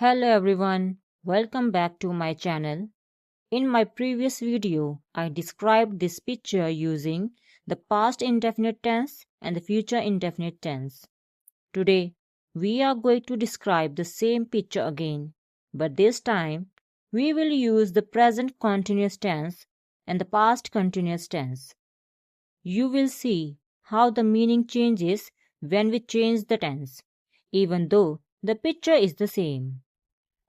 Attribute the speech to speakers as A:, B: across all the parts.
A: Hello everyone, welcome back to my channel. In my previous video, I described this picture using the past indefinite tense and the future indefinite tense. Today, we are going to describe the same picture again, but this time we will use the present continuous tense and the past continuous tense. You will see how the meaning changes when we change the tense, even though the picture is the same.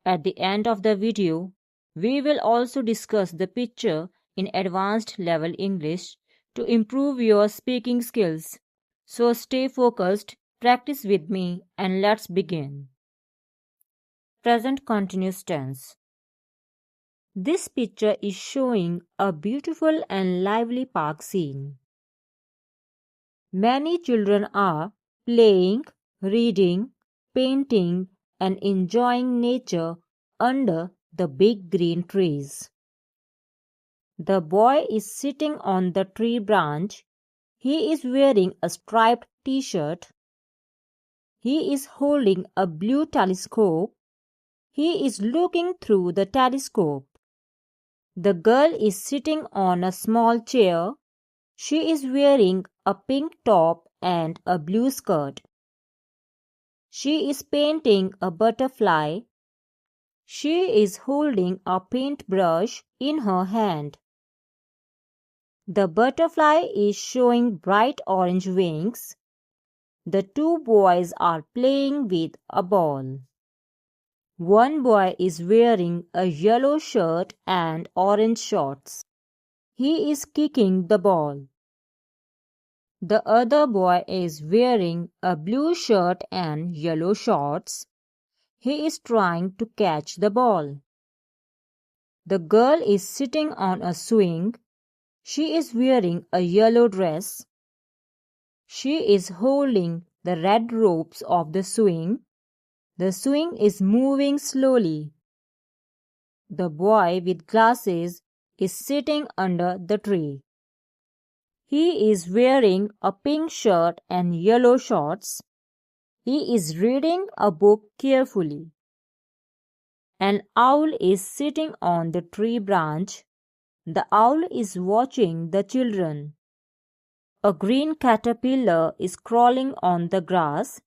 A: At the end of the video, we will also discuss the picture in advanced level English to improve your speaking skills. So stay focused, practice with me, and let's begin. Present continuous tense. This picture is showing a beautiful and lively park scene. Many children are playing, reading, painting, and enjoying nature under the big green trees. The boy is sitting on the tree branch. He is wearing a striped t-shirt. He is holding a blue telescope. He is looking through the telescope. The girl is sitting on a small chair. She is wearing a pink top and a blue skirt. She is painting a butterfly. She is holding a paintbrush in her hand. The butterfly is showing bright orange wings. The two boys are playing with a ball. One boy is wearing a yellow shirt and orange shorts. He is kicking the ball. The other boy is wearing a blue shirt and yellow shorts. He is trying to catch the ball. The girl is sitting on a swing. She is wearing a yellow dress. She is holding the red ropes of the swing. The swing is moving slowly. The boy with glasses is sitting under the tree. He is wearing a pink shirt and yellow shorts. He is reading a book carefully. An owl is sitting on the tree branch. The owl is watching the children. A green caterpillar is crawling on the grass.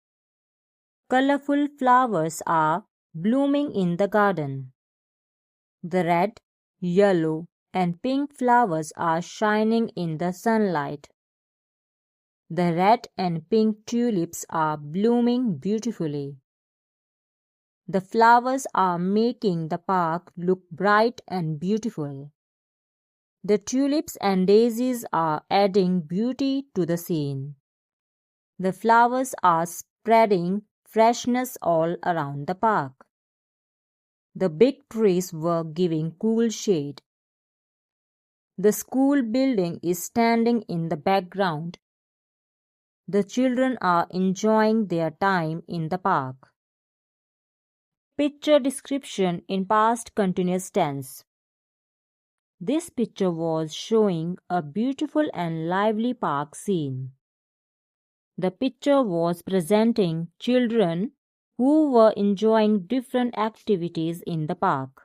A: Colorful flowers are blooming in the garden. The red, yellow, and pink flowers are shining in the sunlight. The red and pink tulips are blooming beautifully. The flowers are making the park look bright and beautiful. The tulips and daisies are adding beauty to the scene. The flowers are spreading freshness all around the park. The big trees were giving cool shade. The school building is standing in the background. The children are enjoying their time in the park. Picture description in past continuous tense. This picture was showing a beautiful and lively park scene. The picture was presenting children who were enjoying different activities in the park.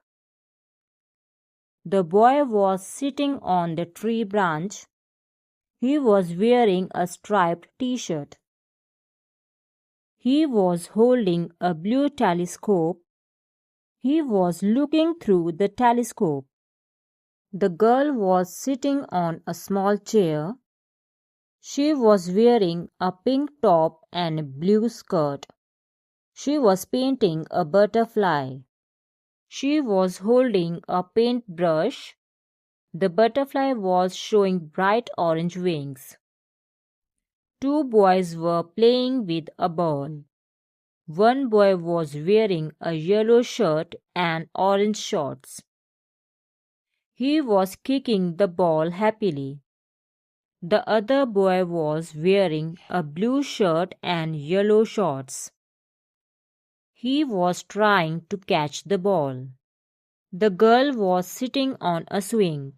A: The boy was sitting on the tree branch. He was wearing a striped t-shirt. He was holding a blue telescope. He was looking through the telescope. The girl was sitting on a small chair. She was wearing a pink top and a blue skirt. She was painting a butterfly. She was holding a paintbrush. The butterfly was showing bright orange wings. Two boys were playing with a ball. One boy was wearing a yellow shirt and orange shorts. He was kicking the ball happily. The other boy was wearing a blue shirt and yellow shorts. He was trying to catch the ball. The girl was sitting on a swing.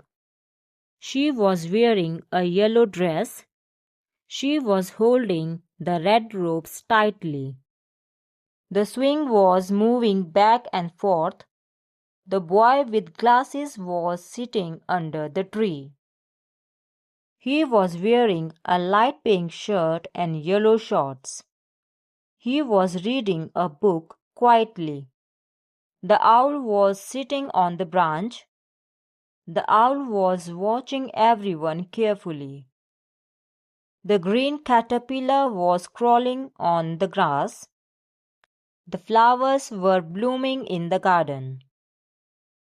A: She was wearing a yellow dress. She was holding the red ropes tightly. The swing was moving back and forth. The boy with glasses was sitting under the tree. He was wearing a light pink shirt and yellow shorts. He was reading a book quietly. The owl was sitting on the branch. The owl was watching everyone carefully. The green caterpillar was crawling on the grass. The flowers were blooming in the garden.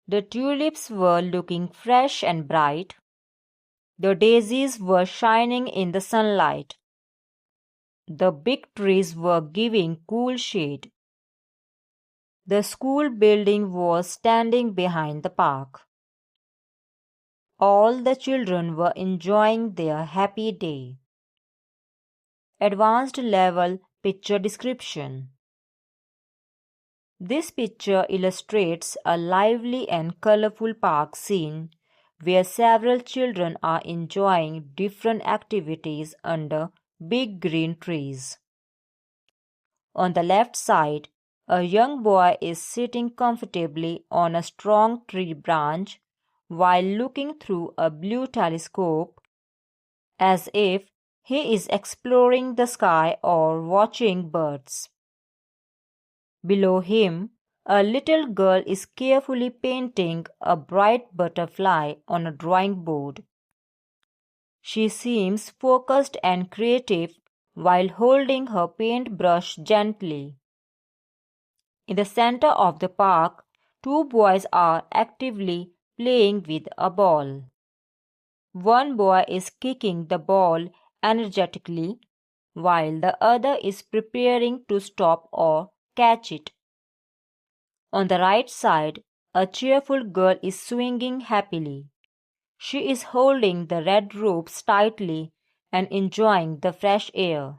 A: The tulips were looking fresh and bright. The daisies were shining in the sunlight. The big trees were giving cool shade. The school building was standing behind the park. All the children were enjoying their happy day. Advanced level picture description. This picture illustrates a lively and colorful park scene where several children are enjoying different activities under big green trees. On the left side, a young boy is sitting comfortably on a strong tree branch while looking through a blue telescope as if he is exploring the sky or watching birds. Below him, a little girl is carefully painting a bright butterfly on a drawing board. She seems focused and creative while holding her paintbrush gently. In the center of the park, two boys are actively playing with a ball. One boy is kicking the ball energetically, while the other is preparing to stop or catch it. On the right side, a cheerful girl is swinging happily. She is holding the red ropes tightly and enjoying the fresh air.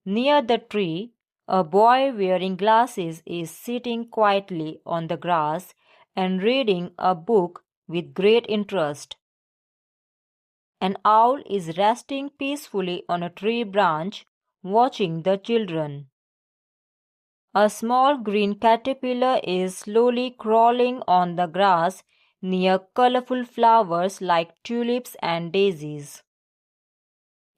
A: Near the tree, a boy wearing glasses is sitting quietly on the grass and reading a book with great interest. An owl is resting peacefully on a tree branch, watching the children. A small green caterpillar is slowly crawling on the grass near colorful flowers like tulips and daisies.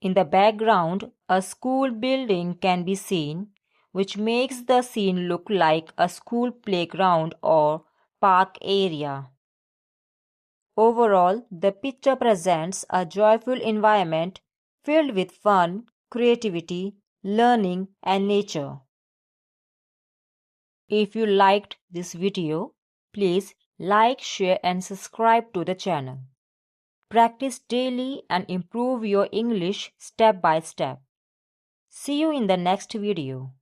A: In the background, a school building can be seen, which makes the scene look like a school playground or park area. Overall, the picture presents a joyful environment filled with fun, creativity, learning, and nature. If you liked this video, please like, share, and subscribe to the channel. Practice daily and improve your English step by step. See you in the next video.